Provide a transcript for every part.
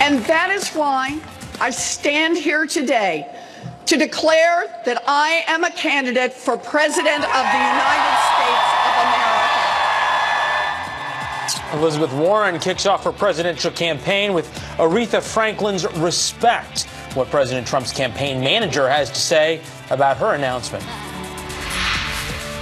And that is why I stand here today to declare that I am a candidate for President of the United States of America. Elizabeth Warren kicks off her presidential campaign with Aretha Franklin's Respect. What President Trump's campaign manager has to say about her announcement.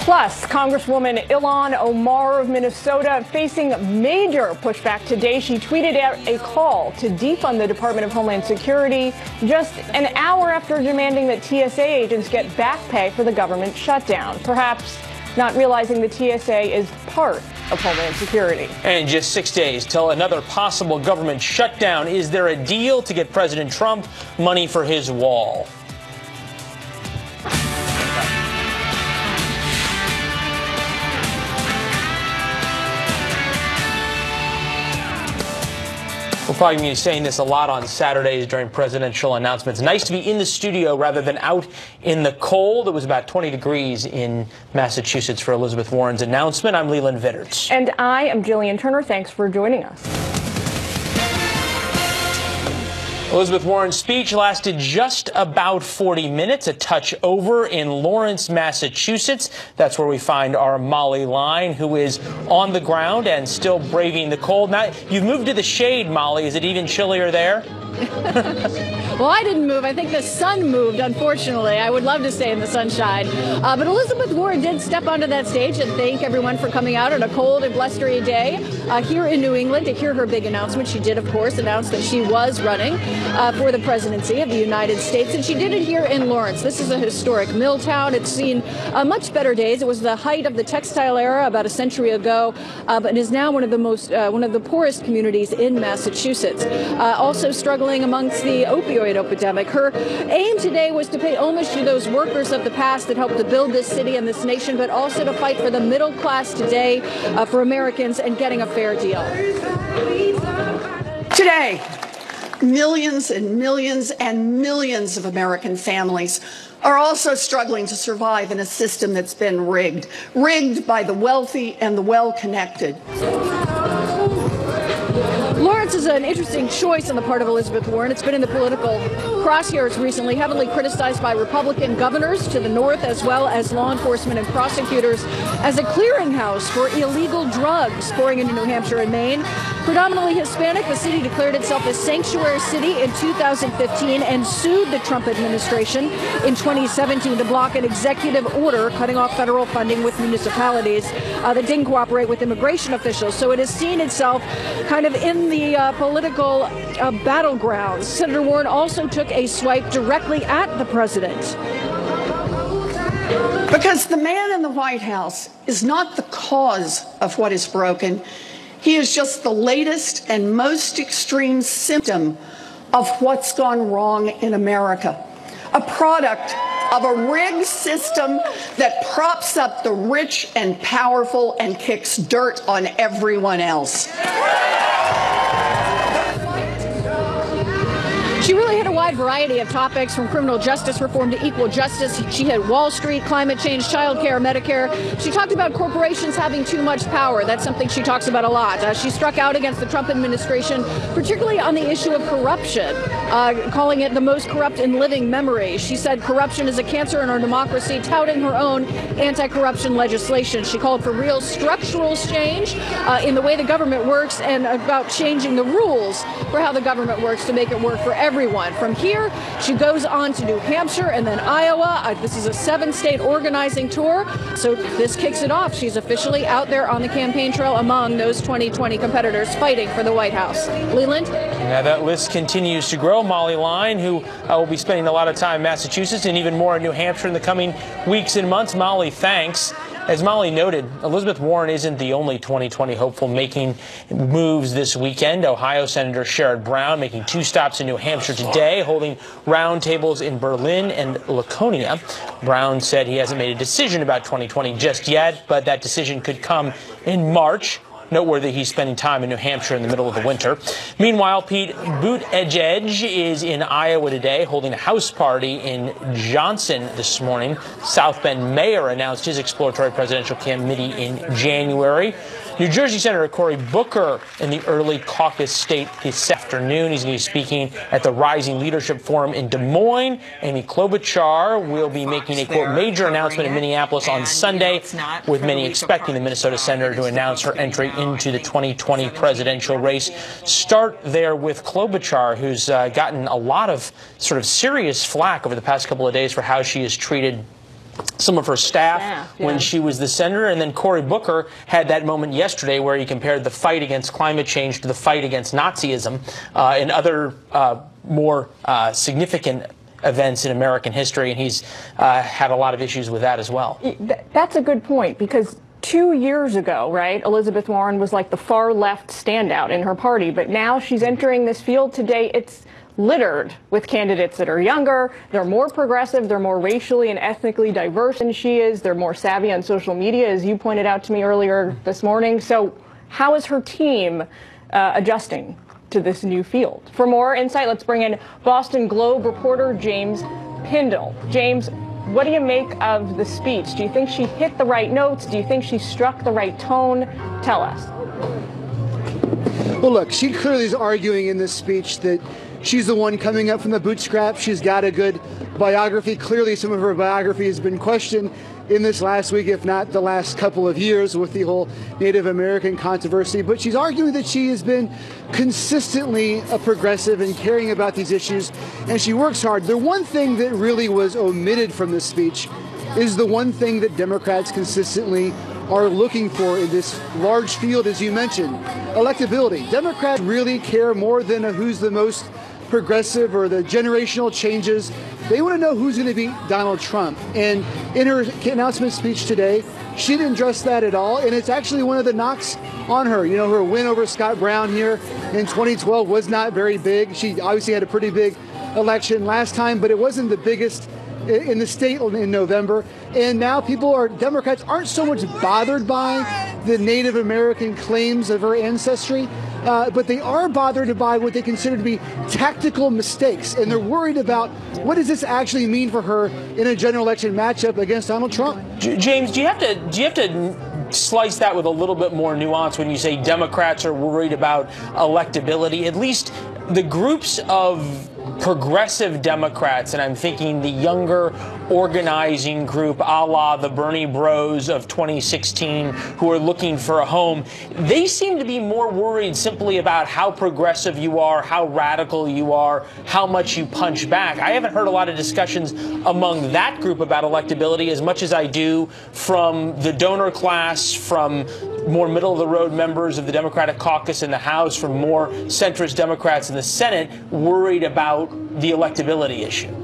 Plus, Congresswoman Ilhan Omar of Minnesota facing major pushback today. She tweeted out a call to defund the Department of Homeland Security just an hour after demanding that TSA agents get back pay for the government shutdown, perhaps not realizing the TSA is part of Homeland Security. And just 6 days till another possible government shutdown. Is there a deal to get President Trump money for his wall? We're probably going to be saying this a lot on Saturdays during presidential announcements. Nice to be in the studio rather than out in the cold. It was about 20 degrees in Massachusetts for Elizabeth Warren's announcement. I'm Leland Vitterts. And I am Jillian Turner. Thanks for joining us. Elizabeth Warren's speech lasted just about 40 minutes, a touch over in Lawrence, Massachusetts. That's where we find our Molly Line, who is on the ground and still braving the cold. Now, you've moved to the shade, Molly. Is it even chillier there? Well, I didn't move. I think the sun moved, unfortunately. I would love to stay in the sunshine. But Elizabeth Warren did step onto that stage and thank everyone for coming out on a cold and blustery day here in New England to hear her big announcement. She did, of course, announce that she was running for the presidency of the United States, and she did it here in Lawrence. This is a historic mill town. It's seen much better days. It was the height of the textile era about a century ago, but is now one of the poorest communities in Massachusetts. Also struggling amongst the opioid epidemic. Her aim today was to pay homage to those workers of the past that helped to build this city and this nation, but also to fight for the middle class today, for Americans, and getting a fair deal. Today, millions and millions and millions of American families are also struggling to survive in a system that's been rigged by the wealthy and the well-connected. Lawrence is an interesting choice on the part of Elizabeth Warren. It's been in the political crosshairs recently, heavily criticized by Republican governors to the north, as well as law enforcement and prosecutors, as a clearinghouse for illegal drugs pouring into New Hampshire and Maine. Predominantly Hispanic, the city declared itself a sanctuary city in 2015 and sued the Trump administration in 2017 to block an executive order cutting off federal funding with municipalities that didn't cooperate with immigration officials. So it has seen itself kind of in the political battlegrounds. Senator Warren also took a swipe directly at the president. Because the man in the White House is not the cause of what is broken. He is just the latest and most extreme symptom of what's gone wrong in America. A product of a rigged system that props up the rich and powerful and kicks dirt on everyone else. She really hit a wide variety of topics, from criminal justice reform to equal justice. She hit Wall Street, climate change, childcare, Medicare. She talked about corporations having too much power. That's something she talks about a lot. She struck out against the Trump administration, particularly on the issue of corruption, calling it the most corrupt in living memory. She said corruption is a cancer in our democracy, touting her own anti-corruption legislation. She called for real structural change in the way the government works, and about changing the rules for how the government works to make it work for everyone. From here, she goes on to New Hampshire and then Iowa. This is a 7-state organizing tour, so this kicks it off. She's officially out there on the campaign trail among those 2020 competitors fighting for the White House. Leland? Now that list continues to grow. Molly Line, who will be spending a lot of time in Massachusetts and even more in New Hampshire in the coming weeks and months. Molly, thanks. As Molly noted, Elizabeth Warren isn't the only 2020 hopeful making moves this weekend. Ohio Senator Sherrod Brown making 2 stops in New Hampshire today, holding roundtables in Berlin and Laconia. Brown said he hasn't made a decision about 2020 just yet, but that decision could come in March. Noteworthy he's spending time in New Hampshire in the middle of the winter. Meanwhile, Pete Buttigieg is in Iowa today, holding a house party in Johnson this morning. South Bend mayor announced his exploratory presidential committee in January. New Jersey Senator Cory Booker in the early caucus state this afternoon. He's going to be speaking at the Rising Leadership Forum in Des Moines. Amy Klobuchar will be making a, quote, major announcement in Minneapolis on Sunday, with many expecting the Minnesota senator to announce her entry into the 2020 presidential race. Start there with Klobuchar, who's gotten a lot of sort of serious flack over the past couple of days for how she has treated some of her staff when she was the senator. And then Cory Booker had that moment yesterday where he compared the fight against climate change to the fight against Nazism and other more significant events in American history, and he's had a lot of issues with that as well. That's a good point, because 2 years ago, right, Elizabeth Warren was like the far left standout in her party, but now she's entering this field today. It's littered with candidates that are younger, they're more progressive, they're more racially and ethnically diverse than she is, they're more savvy on social media, as you pointed out to me earlier this morning. So how is her team adjusting to this new field? For more insight, let's bring in Boston Globe reporter James Pindell. James, what do you make of the speech? Do you think she hit the right notes? Do you think she struck the right tone? Tell us. Well, look, she clearly is arguing in this speech that she's the one coming up from the bootstraps. She's got a good biography. Clearly, some of her biography has been questioned in this last week, if not the last couple of years, with the whole Native American controversy. But she's arguing that she has been consistently a progressive and caring about these issues, and she works hard. The one thing that really was omitted from this speech is the one thing that Democrats consistently are looking for in this large field, as you mentioned, electability. Democrats really care more than who's the most progressive or the generational changes. They want to know who's going to beat Donald Trump. And in her announcement speech today, she didn't address that at all. And it's actually one of the knocks on her. You know, her win over Scott Brown here in 2012 was not very big. She obviously had a pretty big election last time, but it wasn't the biggest in the state in November. And now Democrats aren't so much bothered by the Native American claims of her ancestry, but they are bothered by what they consider to be tactical mistakes. And they're worried about what does this actually mean for her in a general election matchup against Donald Trump. James, do you have to slice that with a little bit more nuance when you say Democrats are worried about electability? At least the groups of progressive Democrats, and I'm thinking the younger organizing group a la the Bernie Bros of 2016 who are looking for a home, they seem to be more worried simply about how progressive you are, how radical you are, how much you punch back. I haven't heard a lot of discussions among that group about electability as much as I do from the donor class, from more middle-of-the-road members of the Democratic caucus in the House, from more centrist Democrats in the Senate, worried about the electability issue.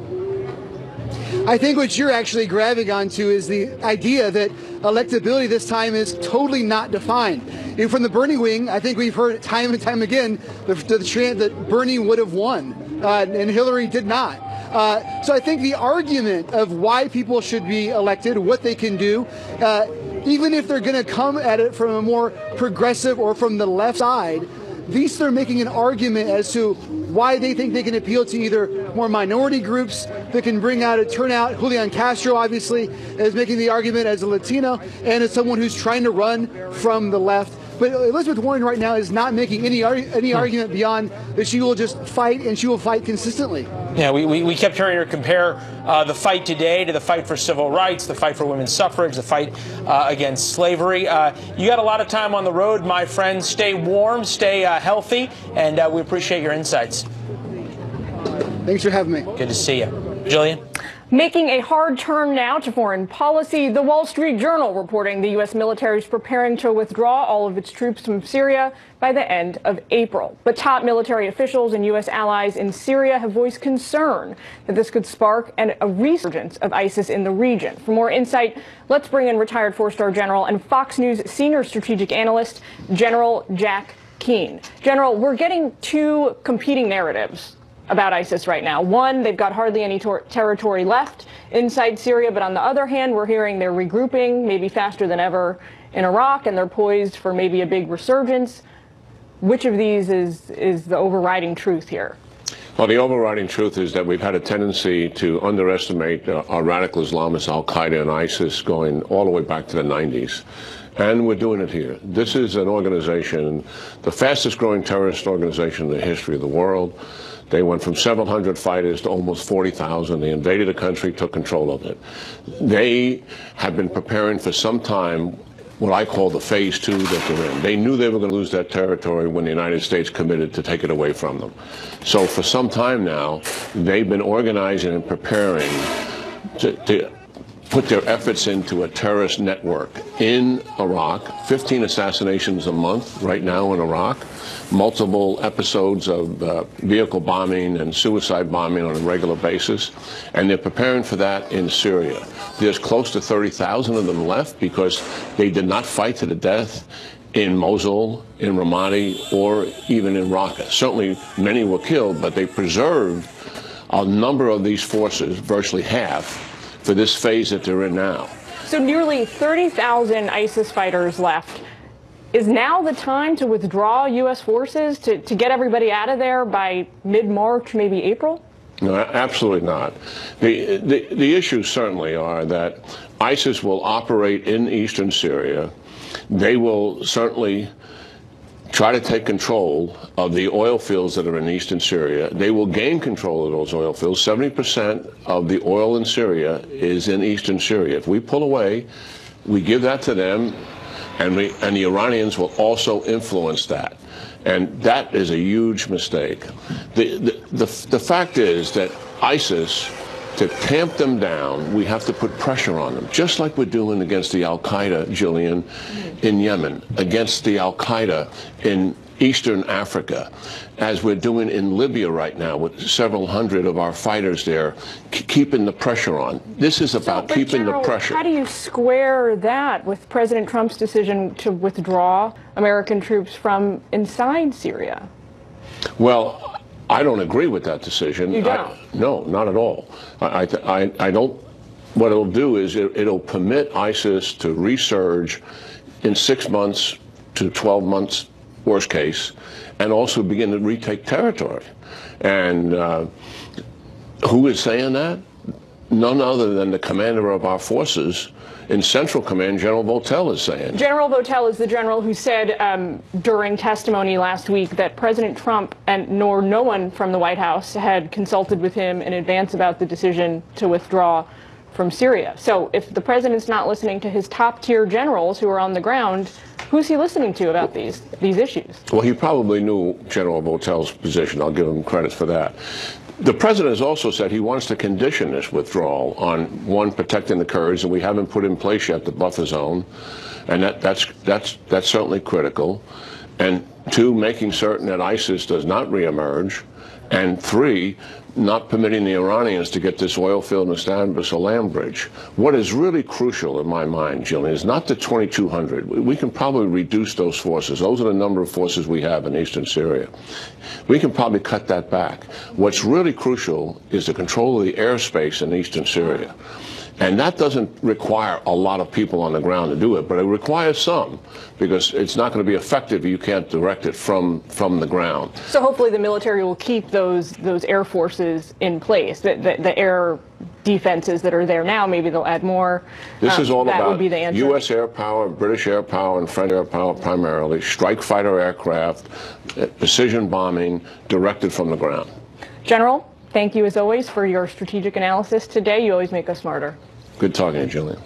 I think what you're actually grabbing onto is the idea that electability this time is totally not defined. And from the Bernie wing, I think we've heard time and time again the chant that Bernie would have won and Hillary did not. So I think the argument of why people should be elected, what they can do, even if they're going to come at it from a more progressive or from the left side, at least they're making an argument as to why they think they can appeal to either more minority groups that can bring out a turnout. Julian Castro, obviously, is making the argument as a Latino and as someone who's trying to run from the left. But Elizabeth Warren right now is not making any argument beyond that she will just fight, and she will fight consistently. Yeah, we kept hearing her compare the fight today to the fight for civil rights, the fight for women's suffrage, the fight against slavery. You got a lot of time on the road, my friend. Stay warm, stay healthy, and we appreciate your insights. Thanks for having me. Good to see you. Jillian? Making a hard turn now to foreign policy, the Wall Street Journal reporting the U.S. military is preparing to withdraw all of its troops from Syria by the end of April. But top military officials and U.S. allies in Syria have voiced concern that this could spark a resurgence of ISIS in the region. For more insight, let's bring in retired four-star general and Fox News senior strategic analyst, General Jack Keane. General, we're getting two competing narratives about ISIS right now. One, they've got hardly any territory left inside Syria, but on the other hand, we're hearing they're regrouping, maybe faster than ever, in Iraq, and they're poised for maybe a big resurgence. Which of these is the overriding truth here? Well, the overriding truth is that we've had a tendency to underestimate our radical Islamists, Al-Qaeda and ISIS, going all the way back to the 90s. and we're doing it here. This is an organization, the fastest growing terrorist organization in the history of the world. They went from several hundred fighters to almost 40,000. They invaded a country, took control of it. They have been preparing for some time what I call the phase 2 that they're in. They knew they were going to lose that territory when the United States committed to take it away from them. So for some time now, they've been organizing and preparing to put their efforts into a terrorist network in Iraq. 15 assassinations a month right now in Iraq. Multiple episodes of vehicle bombing and suicide bombing on a regular basis. And they're preparing for that in Syria. There's close to 30,000 of them left because they did not fight to the death in Mosul, in Ramadi, or even in Raqqa. Certainly many were killed, but they preserved a number of these forces, virtually half, for this phase that they're in now. So nearly 30,000 ISIS fighters left. Is now the time to withdraw U.S. forces, to get everybody out of there by mid-March, maybe April? No, absolutely not. The issues certainly are that ISIS will operate in eastern Syria. They will certainly try to take control of the oil fields that are in eastern Syria. They will gain control of those oil fields. 70% of the oil in Syria is in eastern Syria. If we pull away, we give that to them, and the Iranians will also influence that. And that is a huge mistake. The fact is that ISIS, to tamp them down, we have to put pressure on them, just like we're doing against the Al-Qaeda, Jillian, in Yemen, against the Al-Qaeda in Eastern Africa, as we're doing in Libya right now with several hundred of our fighters there, keeping the pressure on. This is about keeping the pressure. How do you square that with President Trump's decision to withdraw American troops from inside Syria? Well, I don't agree with that decision. You don't? No, not at all. I don't. What it'll do is it'll permit ISIS to resurge in 6 months to 12 months, worst case, and also begin to retake territory. And who is saying that? None other than the commander of our forces in Central Command, General Votel, is saying. General Votel is the general who said during testimony last week that President Trump nor no one from the White House had consulted with him in advance about the decision to withdraw from Syria. So if the president's not listening to his top-tier generals who are on the ground, who's he listening to about these issues? Well, he probably knew General Votel's position. I'll give him credit for that. The president has also said he wants to condition this withdrawal on, one, protecting the Kurds, and we haven't put in place yet the buffer zone, and that's certainly critical, and two, making certain that ISIS does not reemerge, and three, not permitting the Iranians to get this oil field and establish a land bridge. What is really crucial in my mind, Jillian, is not the 2,200. We can probably reduce those forces. Those are the number of forces we have in eastern Syria. We can probably cut that back. What's really crucial is the control of the airspace in eastern Syria. And that doesn't require a lot of people on the ground to do it, but it requires some, because it's not going to be effective if you can't direct it from the ground. So hopefully the military will keep those air forces in place, the air defenses that are there now. Maybe they'll add more. This is all that about would be the answer. U.S. air power, British air power, and French air power primarily, strike fighter aircraft, precision bombing directed from the ground. General, thank you as always for your strategic analysis today. You always make us smarter. Good talking to you, Jillian.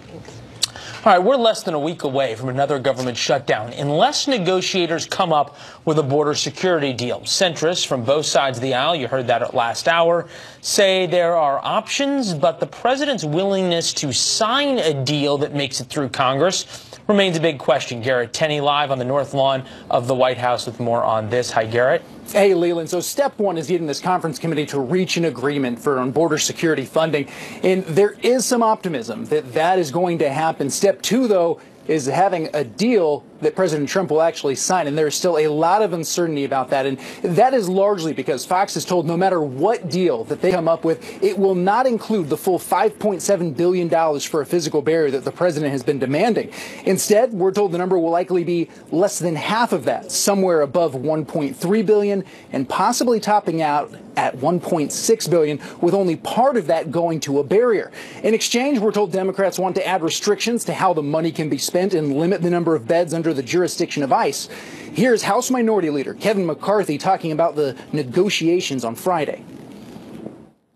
All right, we're less than a week away from another government shutdown unless negotiators come up with a border security deal. Centrists from both sides of the aisle, you heard that last hour, say there are options, but the president's willingness to sign a deal that makes it through Congress remains a big question. Garrett Tenney live on the North Lawn of the White House with more on this. Hi, Garrett. Hey, Leland. So step one is getting this conference committee to reach an agreement on border security funding. And there is some optimism that is going to happen. Step two, though, is having a deal that President Trump will actually sign, and there is still a lot of uncertainty about that. And that is largely because Fox is told no matter what deal that they come up with, it will not include the full $5.7 billion for a physical barrier that the president has been demanding. Instead, we're told the number will likely be less than half of that, somewhere above $1.3 billion, and possibly topping out at $1.6 billion, with only part of that going to a barrier. In exchange, we're told Democrats want to add restrictions to how the money can be spent and limit the number of beds under the jurisdiction of ICE. Here's House Minority Leader Kevin McCarthy talking about the negotiations on Friday.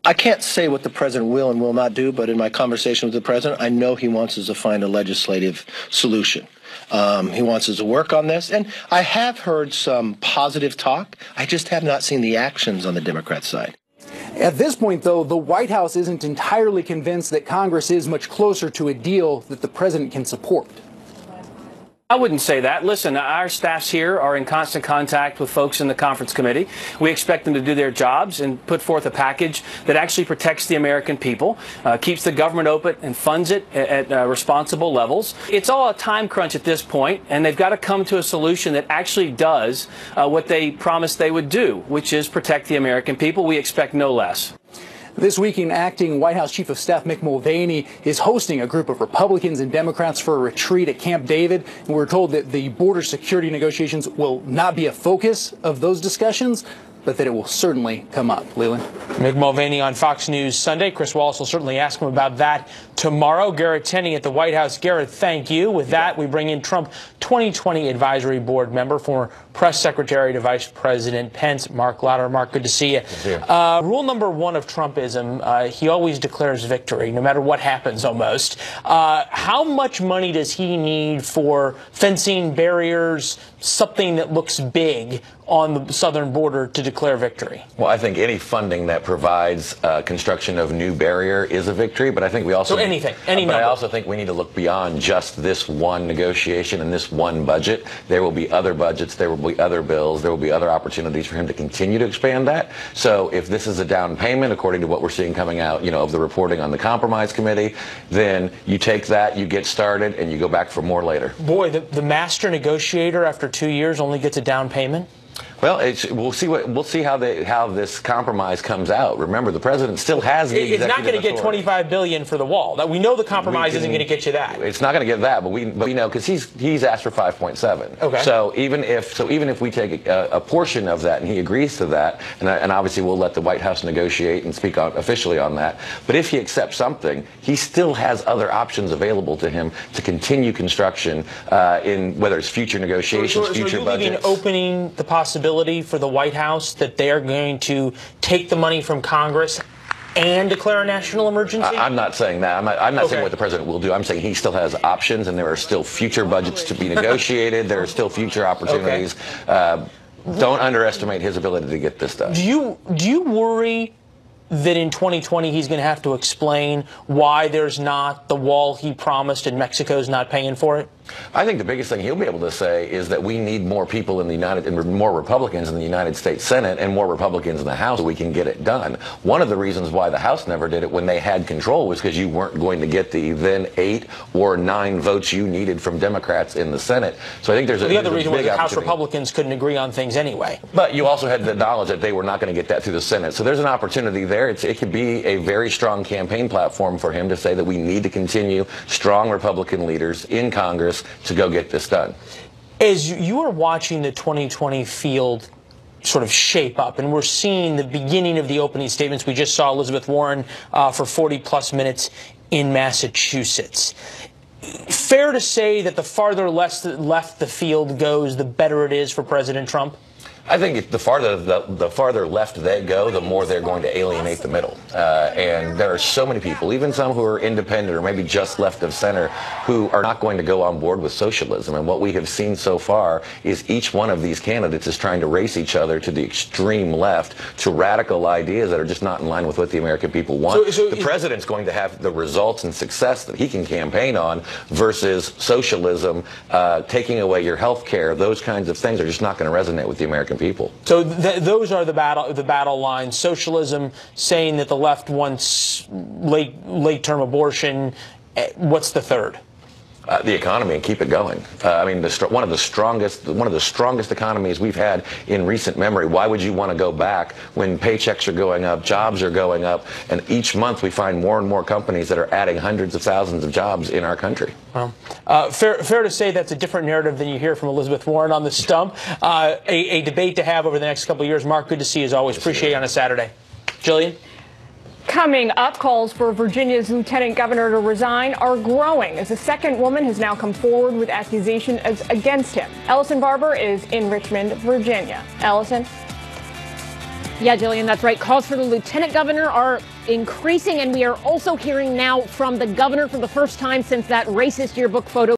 I can't say what the president will and will not do, but in my conversation with the president, I know he wants us to find a legislative solution. He wants us to work on this, and I have heard some positive talk. I just have not seen the actions on the Democrat side. At this point, though, the White House isn't entirely convinced that Congress is much closer to a deal that the president can support. I wouldn't say that. Listen, our staffs here are in constant contact with folks in the conference committee. We expect them to do their jobs and put forth a package that actually protects the American people, keeps the government open and funds it at responsible levels. It's all a time crunch at this point, and they've got to come to a solution that actually does what they promised they would do, which is protect the American people. We expect no less. This weekend, acting White House Chief of Staff Mick Mulvaney is hosting a group of Republicans and Democrats for a retreat at Camp David. And we're told that the border security negotiations will not be a focus of those discussions, but that it will certainly come up. Leland. Mick Mulvaney on Fox News Sunday. Chris Wallace will certainly ask him about that tomorrow. Garrett Tenney at the White House. Garrett, thank you. With that, we bring in Trump 2020 Advisory Board member, former Press Secretary to Vice President Pence, Mark Lauder. Mark, good to see you. Rule number one of Trumpism, he always declares victory, no matter what happens almost. How much money does he need for fencing, barriers, something that looks big on the southern border to declare victory? Well, I think any funding that provides construction of new barrier is a victory, but I think we also any number. I also think we need to look beyond just this one negotiation and this one budget. There will be other budgets, there will be other bills, there will be other opportunities for him to continue to expand that. So if this is a down payment, according to what we're seeing coming out, of the reporting on the Compromise Committee, then you take that, you get started, and you go back for more later. Boy, the master negotiator after 2 years only gets a down payment? Well, we'll see how this compromise comes out. Remember, the president still has the executive It's not going to get $25 billion for the wall. We know the compromise isn't going to get you that. It's not going to get that, but we know because he's asked for 5.7. Okay. So even if we take a portion of that and he agrees to that, and obviously we'll let the White House negotiate and speak officially on that. But if he accepts something, he still has other options available to him to continue construction in whether it's future negotiations, future budgets. So you're leaving opening the possibility for the White House that they're going to take the money from Congress and declare a national emergency? I'm not saying that. I'm not saying what the president will do. I'm saying he still has options, and there are still future budgets to be negotiated. There are still future opportunities. Don't underestimate his ability to get this done. Do you worry that in 2020 he's going to have to explain why there's not the wall he promised and Mexico's not paying for it? I think the biggest thing he'll be able to say is that we need more people in more Republicans in the United States Senate and more Republicans in the House so we can get it done. One of the reasons why the House never did it when they had control was because you weren't going to get the then 8 or 9 votes you needed from Democrats in the Senate. So I think there's the other reason was that House Republicans couldn't agree on things anyway. But you also had the knowledge that they were not going to get that through the Senate. So there's an opportunity there. It could be a very strong campaign platform for him to say that we need to continue strong Republican leaders in Congress to go get this done. As you are watching the 2020 field sort of shape up, and we're seeing the beginning of the opening statements. We just saw Elizabeth Warren for 40-plus minutes in Massachusetts. Fair to say that the farther left the field goes, the better it is for President Trump? I think the farther left they go, the more they're going to alienate the middle. And there are so many people, even some who are independent or maybe just left of center, who are not going to go on board with socialism. And what we have seen so far is each one of these candidates is trying to race each other to the extreme left, to radical ideas that are just not in line with what the American people want. So the president's going to have the results and success that he can campaign on versus socialism, taking away your health care. Those kinds of things are just not going to resonate with the American people. So those are the battle lines. Socialism, saying that the left wants late-term abortion. What's the third? the economy and keep it going. I mean, one of the strongest economies we've had in recent memory. Why would you want to go back when paychecks are going up, jobs are going up, and each month we find more and more companies that are adding hundreds of thousands of jobs in our country? Well, fair to say that's a different narrative than you hear from Elizabeth Warren on the stump. A debate to have over the next couple of years. Mark, good to see you as always. Appreciate you on a Saturday. Jillian? Coming up, calls for Virginia's lieutenant governor to resign are growing as a second woman has now come forward with accusations against him. Ellison Barber is in Richmond, Virginia. Ellison? Yeah, Jillian, that's right. Calls for the lieutenant governor are increasing, and we are also hearing now from the governor for the first time since that racist yearbook photo